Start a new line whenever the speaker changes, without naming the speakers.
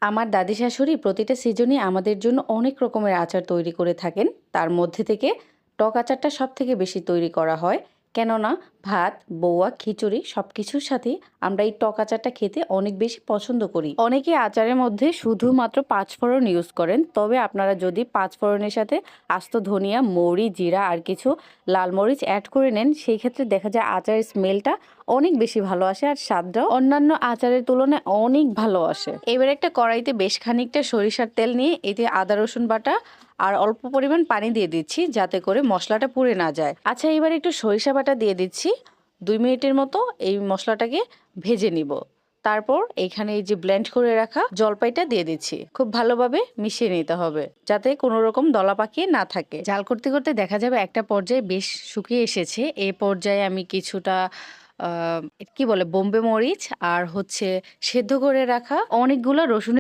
আমার দাদি শাশুড়ি প্রতিটা সিজনে আমাদের জন্য অনেক রকমের আচার তৈরি করে থাকেন। তার মধ্যে থেকে টক আচারটা সবথেকে বেশি তৈরি করা হয়। কেননা ভাত, বউয়া, খিচুড়ি সবকিছুর সাথেই আমরা এই টক আচারটা খেতে অনেক বেশি পছন্দ করি। অনেকে আচারের মধ্যে শুধুমাত্র পাঁচফোড়ন ইউজ করেন, তবে আপনারা যদি পাঁচফোড়নের সাথে আস্ত ধনিয়া, মৌরি, জিরা আর কিছু লাল মরিচ অ্যাড করে নেন, সেই ক্ষেত্রে দেখা যায় আচারের স্মেলটা অনেক বেশি ভালো আসে আর স্বাদটাও অন্যান্য আচারের তুলনায় অনেক ভালো আসে। এবার একটা কড়াইতে বেশ খানিকটা সরিষার তেল নিয়ে এতে আদা রসুন বাটা আর অল্প পরিমাণ পানি দিয়ে দিচ্ছি, যাতে করে মশলাটা পুড়ে না যায়। আচ্ছা, এবার একটু সরিষা বাটা দিয়ে দিচ্ছি। 2 মিনিটের মতো এই মশলাটাকে ভেজে নিব। তারপর এখানে এই যে ব্লেন্ড করে রাখা জলপাইটা দিয়ে দিচ্ছি। খুব ভালোভাবে মিশিয়ে নিতে হবে, যাতে কোনো রকম দলা পাকিয়ে না থাকে। জাল করতে করতে দেখা যাবে একটা পর্যায়ে বেশ শুকিয়ে এসেছে। এই পর্যায়ে আমি কিছুটা কি বলে বোম্বে মরিচ আর হচ্ছে সেদ্ধ করে রাখা অনেকগুলো রসুন